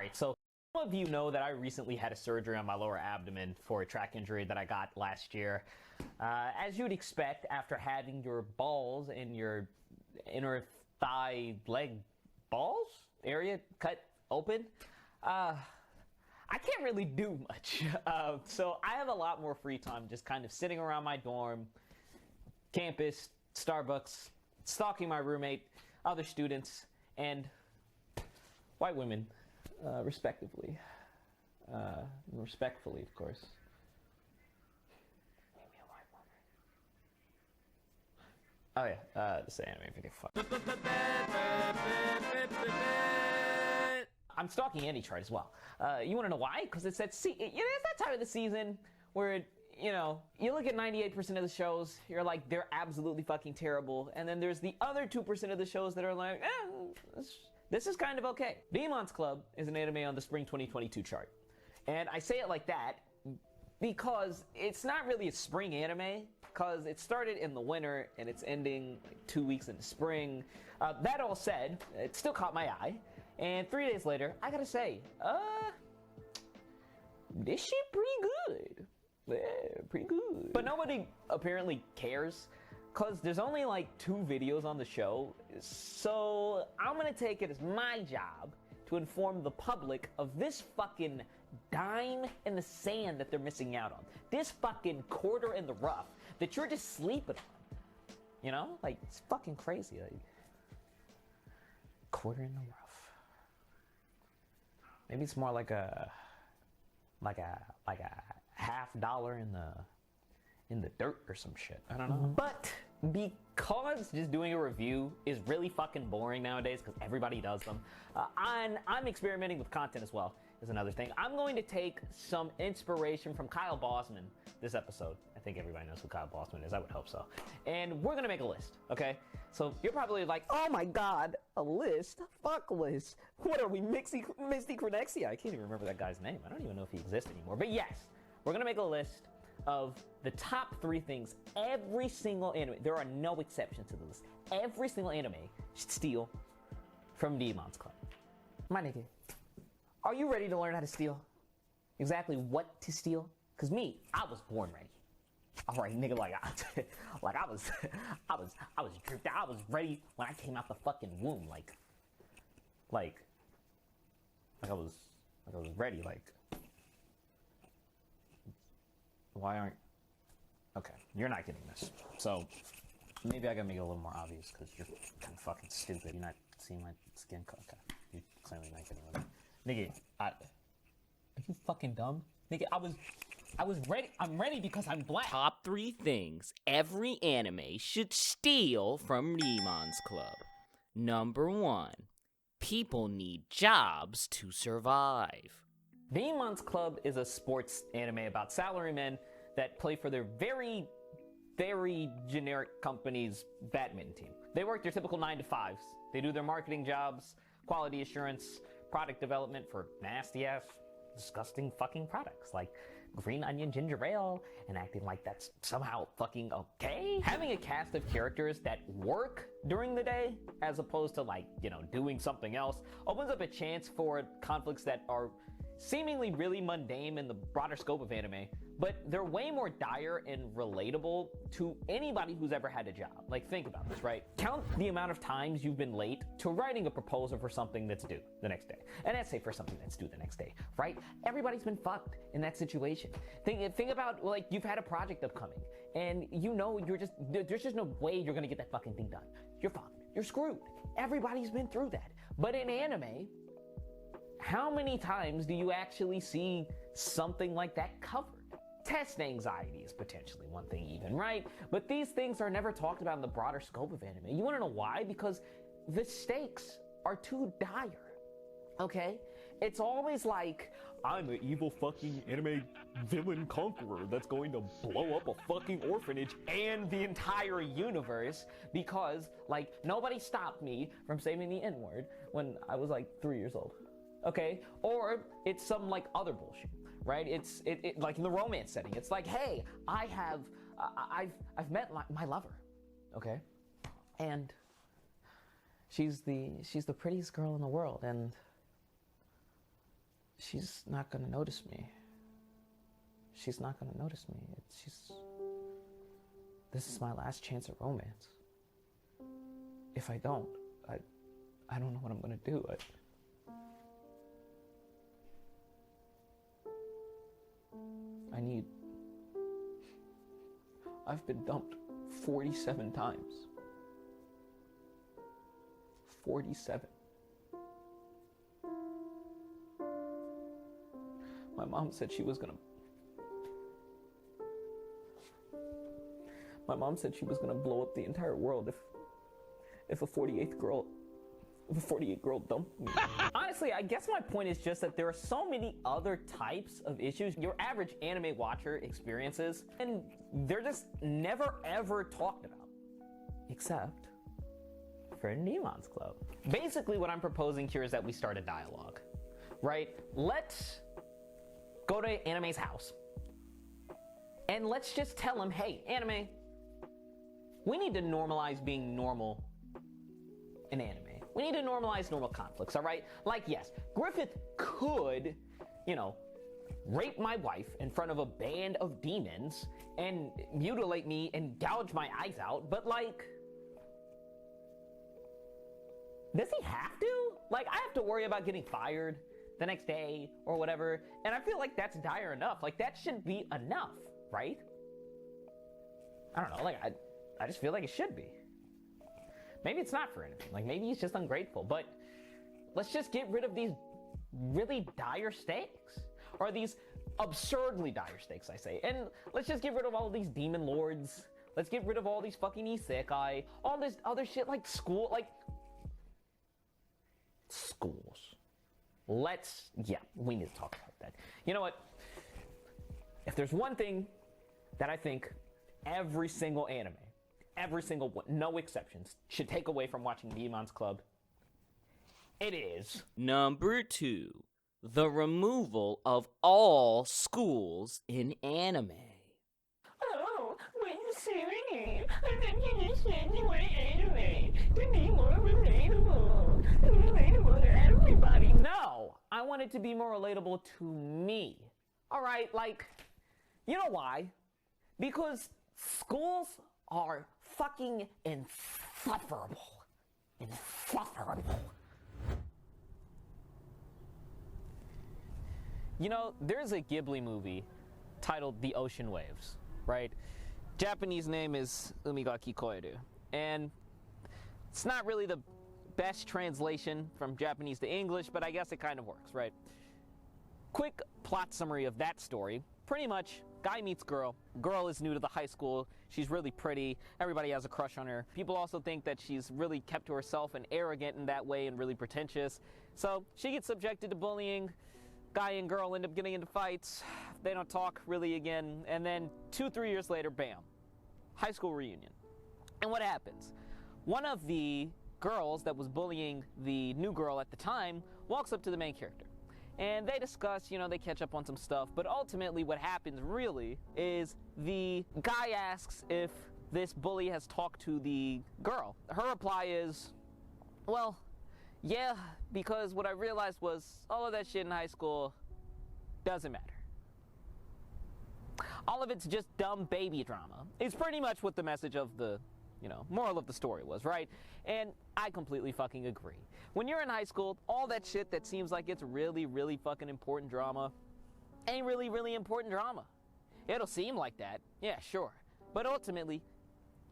Alright, so some of you know that I recently had a surgery on my lower abdomen for a track injury that I got last year. As you would expect, after having your balls and your inner thigh leg balls area cut open, I can't really do much. So I have a lot more free time just kind of sitting around my dorm, campus, Starbucks, stalking my roommate, other students, and white women, respectively. Respectfully, of course. Maybe a white woman. Oh yeah, this anime video. Fuck. I'm stalking AnyChart as well. You want to know why? Because it's it's that time of the season where you look at 98% of the shows, you're like, they're absolutely fucking terrible, and then there's the other 2% of the shows that are like, this is kind of okay. Demon's Club is an anime on the spring 2022 chart. And I say it like that because it's not really a spring anime, because it started in the winter and it's ending 2 weeks in the spring. That all said, it still caught my eye. And 3 days later, I gotta say, this shit pretty good. Yeah, pretty good. But nobody apparently cares, because there's only like 2 videos on the show, so I'm gonna take it as my job to inform the public of this fucking dime in the sand that they're missing out on. This fucking quarter in the rough that you're just sleeping on. You know? Like, it's fucking crazy. Like, quarter in the rough. Maybe it's more like a $50 in the dirt or some shit. I don't know. But because just doing a review is really fucking boring nowadays, because everybody does them, I'm experimenting with content as well, is another thing. I'm going to take some inspiration from Kyle Bossman this episode. I think everybody knows who Kyle Bossman is. I would hope so. And we're going to make a list, okay? So you're probably like, oh my god, a list? Fuck list. What are we, Misty Cronexia? I can't even remember that guy's name. I don't even know if he exists anymore. But yes, we're going to make a list of the top 3 things every single anime, there are no exceptions to the list, every single anime should steal from Demon's Club. My nigga, are you ready to learn how to steal? Exactly what to steal? Because me, I was born ready. All right, nigga, I was dripped out. I was ready when I came out the fucking womb, like I was ready, like. Why aren't... Okay, you're not getting this. So, maybe I gotta make it a little more obvious, because you're kind of fucking stupid. You're not seeing my skin color. Okay, you're clearly not getting it. Nigga, are you fucking dumb? Nigga, I was ready. I'm ready because I'm black. Top 3 things every anime should steal from Demon's Club. Number 1. People need jobs to survive. Demon's Club is a sports anime about salarymen that play for their very, very generic company's badminton team. They work their typical 9 to 5s. They do their marketing jobs, quality assurance, product development for nasty-ass, disgusting fucking products like green onion ginger ale, and acting like that's somehow fucking okay. Having a cast of characters that work during the day, as opposed to doing something else, opens up a chance for conflicts that are seemingly really mundane in the broader scope of anime, but they're way more dire and relatable to anybody who's ever had a job. Like, think about this, right? Count the amount of times you've been late to writing a proposal for something that's due the next day, an essay for something that's due the next day, right? Everybody's been fucked in that situation. Think about, like, you've had a project upcoming, and there's just no way you're gonna get that fucking thing done. You're fucked. You're screwed. Everybody's been through that. But in anime, how many times do you actually see something like that covered? Test anxiety is potentially one thing even, right? But these things are never talked about in the broader scope of anime. You wanna know why? Because the stakes are too dire, okay? It's always like, I'm an evil fucking anime villain conqueror that's going to blow up a fucking orphanage and the entire universe because, nobody stopped me from saying the N-word when I was, 3 years old. Okay, or it's some other bullshit, right? It's like in the romance setting. It's like, hey, I've met my lover, okay, and she's the prettiest girl in the world, and she's not gonna notice me. She's not gonna notice me. This is my last chance at romance. If I don't, I don't know what I'm gonna do. I've been dumped 47 times. 47. My mom said she was gonna blow up the entire world if a 48th girl if a 48-girl dumped me. Honestly, I guess my point is just that there are so many other types of issues your average anime watcher experiences, and they're just never ever talked about. Except for Nemon's Club. Basically, what I'm proposing here is that we start a dialogue, right? Let's go to Anime's house, and let's just tell him, hey, Anime, we need to normalize being normal in anime. We need to normalize normal conflicts, all right? Like, yes, Griffith could, rape my wife in front of a band of demons and mutilate me and gouge my eyes out, but like, does he have to? Like, I have to worry about getting fired the next day or whatever, and I feel like that's dire enough. Like, that should be enough, right? I don't know, like, I just feel like it should be. Maybe it's not for anything. Like, maybe he's just ungrateful, but let's just get rid of these really dire stakes, or these absurdly dire stakes, I say. And let's just get rid of all of these demon lords. Let's get rid of all these fucking isekai, all this other shit like schools. We need to talk about that. You know what? If there's one thing that I think every single anime, every single one, no exceptions, should take away from watching Demon's Club, it is... Number 2, the removal of all schools in anime. Oh, when you say my name, I think you just said you were anime. To be more relatable to everybody. No! I want it to be more relatable to me. Alright, you know why? Because schools are fucking insufferable. Insufferable. There's a Ghibli movie titled The Ocean Waves, right? Japanese name is Umi ga Kikoeru. And it's not really the best translation from Japanese to English, but I guess it kind of works, right? Quick plot summary of that story. Pretty much, guy meets girl. Girl is new to the high school. She's really pretty. Everybody has a crush on her. People also think that she's really kept to herself and arrogant in that way and really pretentious. So she gets subjected to bullying. Guy and girl end up getting into fights. They don't talk really again. And then 2-3 years later, bam, high school reunion. And what happens? One of the girls that was bullying the new girl at the time walks up to the main character. And they discuss, they catch up on some stuff, but ultimately what happens really is the guy asks if this bully has talked to the girl. Her reply is, well, yeah, because what I realized was all of that shit in high school doesn't matter. All of it's just dumb baby drama. It's pretty much what the message of the moral of the story was, right? And I completely fucking agree. When you're in high school, all that shit that seems like it's really, really fucking important drama ain't really, really important drama. It'll seem like that, yeah, sure. But ultimately,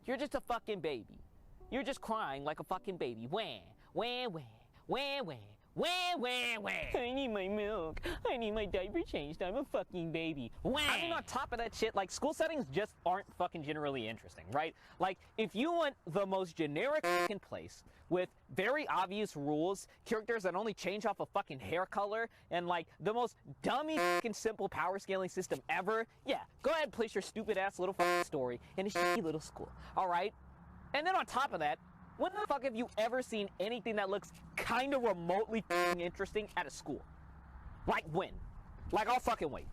you're just a fucking baby. You're just crying like a fucking baby. Wah, wah, wah, wah, wah. Wah, wah, wah. I need my milk. I need my diaper changed. I'm a fucking baby. Wah. I mean, on top of that shit, school settings just aren't fucking generally interesting, right? If you want the most generic fucking place with very obvious rules, characters that only change off of fucking hair color, and the most dummy fucking simple power scaling system ever, yeah, go ahead and place your stupid ass little fucking story in a shitty little school, alright? And then on top of that, when the fuck have you ever seen anything that looks kind of remotely fucking interesting at a school? When? I'll fucking wait.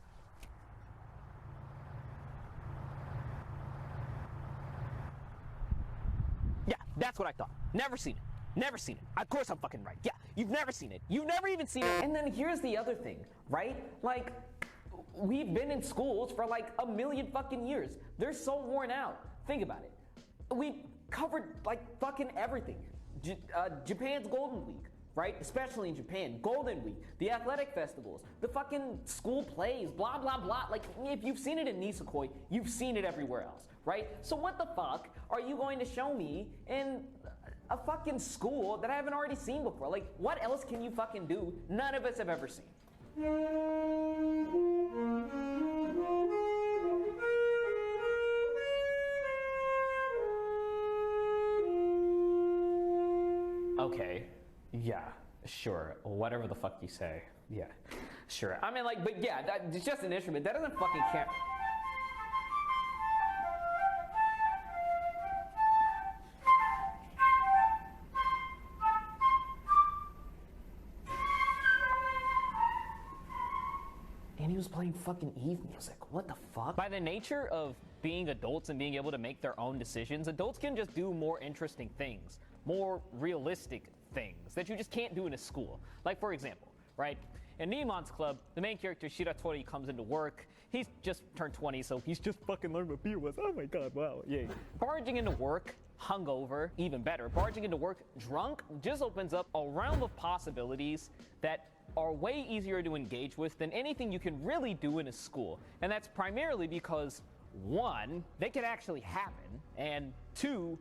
Yeah, that's what I thought. Never seen it. Never seen it. Of course I'm fucking right. Yeah, you've never seen it. You've never even seen it. And then here's the other thing, right? Like, we've been in schools for like a million fucking years. They're so worn out. Think about it. We've covered like fucking everything. Japan's Golden Week, right? Especially in Japan. Golden Week, the athletic festivals, the fucking school plays, blah, blah, blah. Like, if you've seen it in Nisekoi, you've seen it everywhere else, right? So what the fuck are you going to show me in a fucking school that I haven't already seen before? Like, what else can you fucking do none of us have ever seen? Okay, yeah, sure, whatever the fuck you say, yeah, sure. I mean, like, but yeah, it's just an instrument. That doesn't fucking count. And he was playing fucking Eve music. What the fuck? By the nature of being adults and being able to make their own decisions, adults can just do more interesting things, more realistic things that you just can't do in a school. Like, for example, right? In Nemon's club, the main character, Shiratori, comes into work. He's just turned 20, so he's just fucking learned what beer was. Oh my god, wow, yay. Barging into work, hungover, even better, barging into work drunk just opens up a realm of possibilities that are way easier to engage with than anything you can really do in a school. And that's primarily because, one, they can actually happen, and two,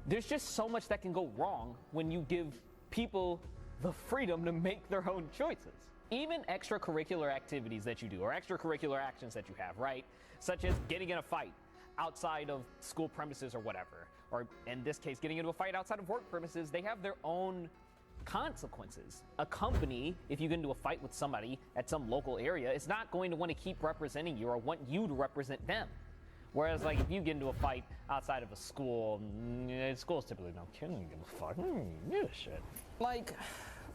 there's just so much that can go wrong when you give people the freedom to make their own choices. Even extracurricular activities that you do, or extracurricular actions that you have, right? Such as getting in a fight outside of school premises or whatever, or in this case, getting into a fight outside of work premises, they have their own consequences. A company, if you get into a fight with somebody at some local area, is not going to want to keep representing you or want you to represent them. Whereas, like, if you get into a fight outside of a school, schools typically don't give a fuck. Give a shit. Like,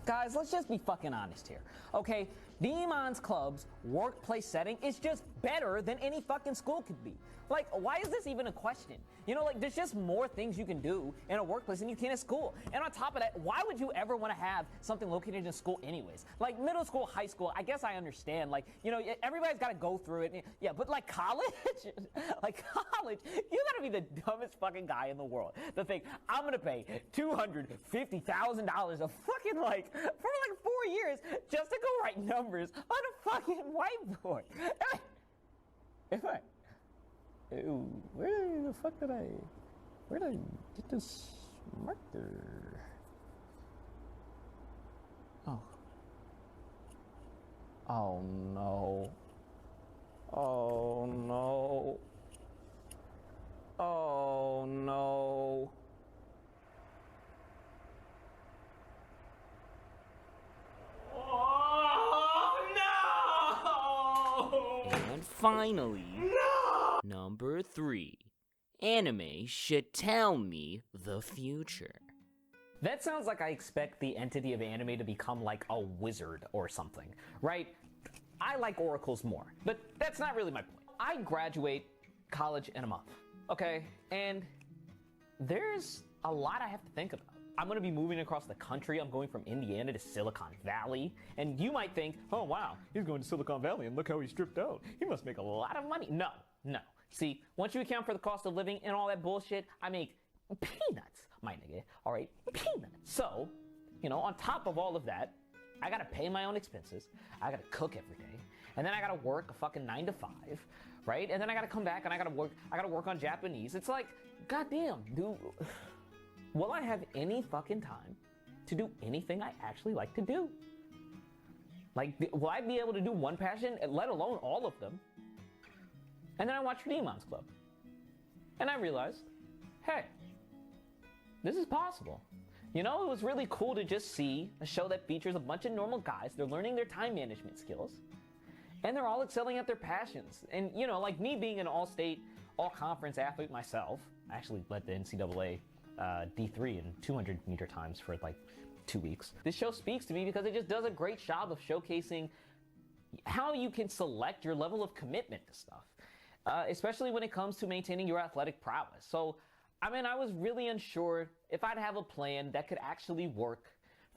guys, let's just be fucking honest here, okay? Demon's Club's workplace setting is just better than any fucking school could be. Like, why is this even a question? You know, like, there's just more things you can do in a workplace than you can at school. And on top of that, why would you ever want to have something located in a school anyways? Like, middle school, high school, I guess I understand. Like, you know, everybody's got to go through it. Yeah, but like college? Like college, you got to be the dumbest fucking guy in the world to think, I'm going to pay $250,000 a fucking, like, for like 4 years just to go write numbers on a fucking whiteboard. Where the fuck where did I get this marker? Oh. Oh no. Oh no. Oh no. Oh no! And finally, number 3. Anime should tell me the future. That sounds like I expect the entity of anime to become like a wizard or something, right? I like oracles more, but that's not really my point. I graduate college in a month, okay? And there's a lot I have to think about. I'm gonna be moving across the country. I'm going from Indiana to Silicon Valley. And you might think, oh wow, he's going to Silicon Valley and look how he's stripped out. He must make a lot of money. No. See, once you account for the cost of living and all that bullshit, I make peanuts, my nigga, all right? Peanuts. So, you know, on top of all of that, I gotta pay my own expenses, I gotta cook every day, and then I gotta work a fucking 9 to 5, right? And then I gotta come back and I gotta work on Japanese. It's like, goddamn, dude, will I have any fucking time to do anything I actually like to do? Like, will I be able to do one passion, let alone all of them? And then I watched Demon's Club. And I realized, hey, this is possible. You know, it was really cool to just see a show that features a bunch of normal guys. They're learning their time management skills. And they're all excelling at their passions. And, you know, like me being an all-state, all-conference athlete myself, I actually led the NCAA D3 in 200-meter times for like 2 weeks. This show speaks to me because it just does a great job of showcasing how you can select your level of commitment to stuff. Especially when it comes to maintaining your athletic prowess. So I mean, I was really unsure if I'd have a plan that could actually work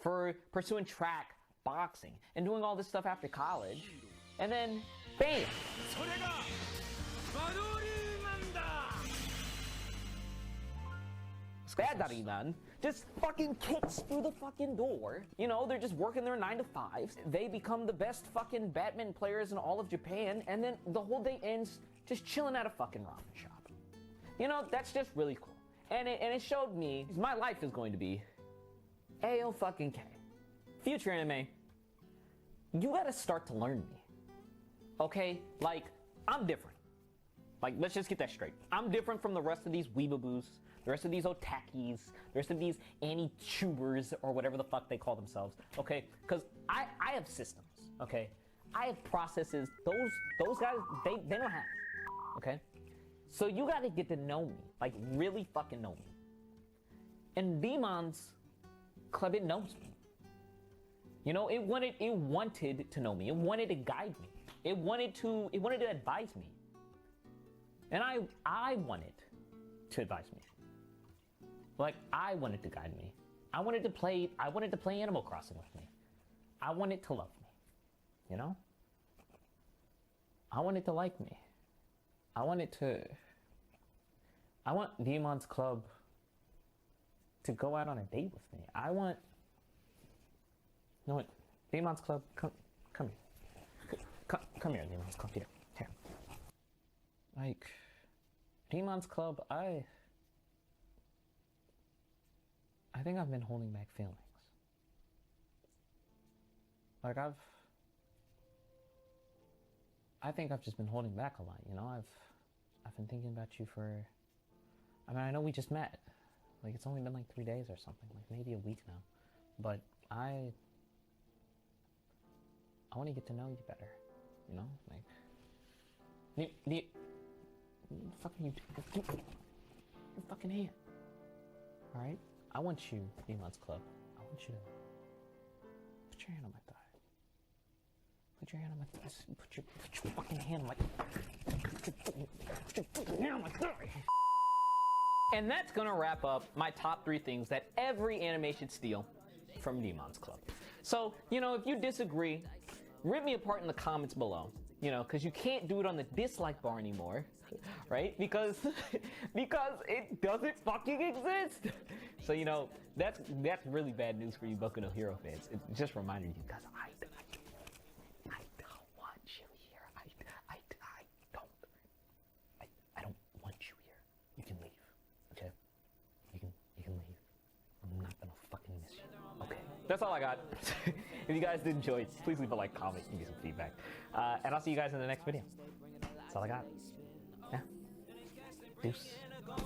for pursuing track, boxing, and doing all this stuff after college. And then, bam! Salaryman just fucking kicks through the fucking door. You know, they're just working their 9 to 5s. They become the best fucking badminton players in all of Japan, and then the whole day ends just chilling at a fucking ramen shop. You know, that's just really cool. And it showed me my life is going to be A-O-fucking-K. Future anime, you gotta start to learn me. Okay? Like, I'm different. Like, let's just get that straight. I'm different from the rest of these weebaboos, the rest of these otakis, the rest of these anti-tubers, or whatever the fuck they call themselves, okay? Because I have systems, okay? I have processes those guys, they don't have, okay? So you gotta get to know me, like really fucking know me. And Demon's Club, it knows me. You know, it wanted to know me. It wanted to guide me. It wanted to advise me. And I wanted to advise me. Like, I wanted to guide me. I wanted to play Animal Crossing with me. I wanted to love me. You know? I wanted to like me. I want Demon's Club to go out on a date with me. You know what? Demon's Club, come here. Come here, Demon's Club. Here. Like, Demon's Club, I think I've been holding back feelings. Like, I think I've just been holding back a lot, you know? I've been thinking about you for, I mean, I know we just met. Like, it's only been like 3 days or something, like maybe a week now. But I want to get to know you better, you know? Like, what the fuck are you doing? Your fucking hand. Alright? I want you, Demon's Club. I want you to put your hand on my thigh. Put your hand on my thigh. Put your fucking hand on my hand on my thigh. And that's gonna wrap up my top 3 things that every anime should steal from Demon's Club. So, you know, if you disagree, rip me apart in the comments below. You know, because you can't do it on the dislike bar anymore, right? Because it doesn't fucking exist. So, you know, that's really bad news for you Boku no Hero fans. It just reminded you guys, I don't want you here. I don't want you here. You can leave, okay? You can leave. I'm not gonna fucking miss you. Okay, that's all I got. If you guys did enjoy it, please leave a like, comment, give me some feedback. And I'll see you guys in the next video. That's all I got. Yeah. Deuce. I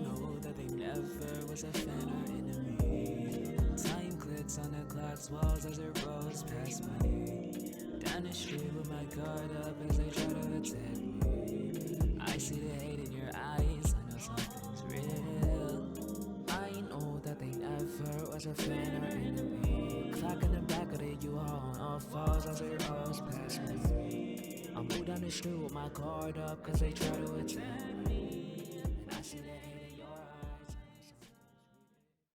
know that they never was a fan or enemy. Time clicks on the clock's walls as it rolls past me. Down the street with my guard up as they try to attack me. I see the hate in your eyes, I know something's real. I know that they never was a fan or enemy. Clock in the back of the U-Haul on all falls as it rolls past me. I move down the street with my guard up cause they try to attack me. And I see the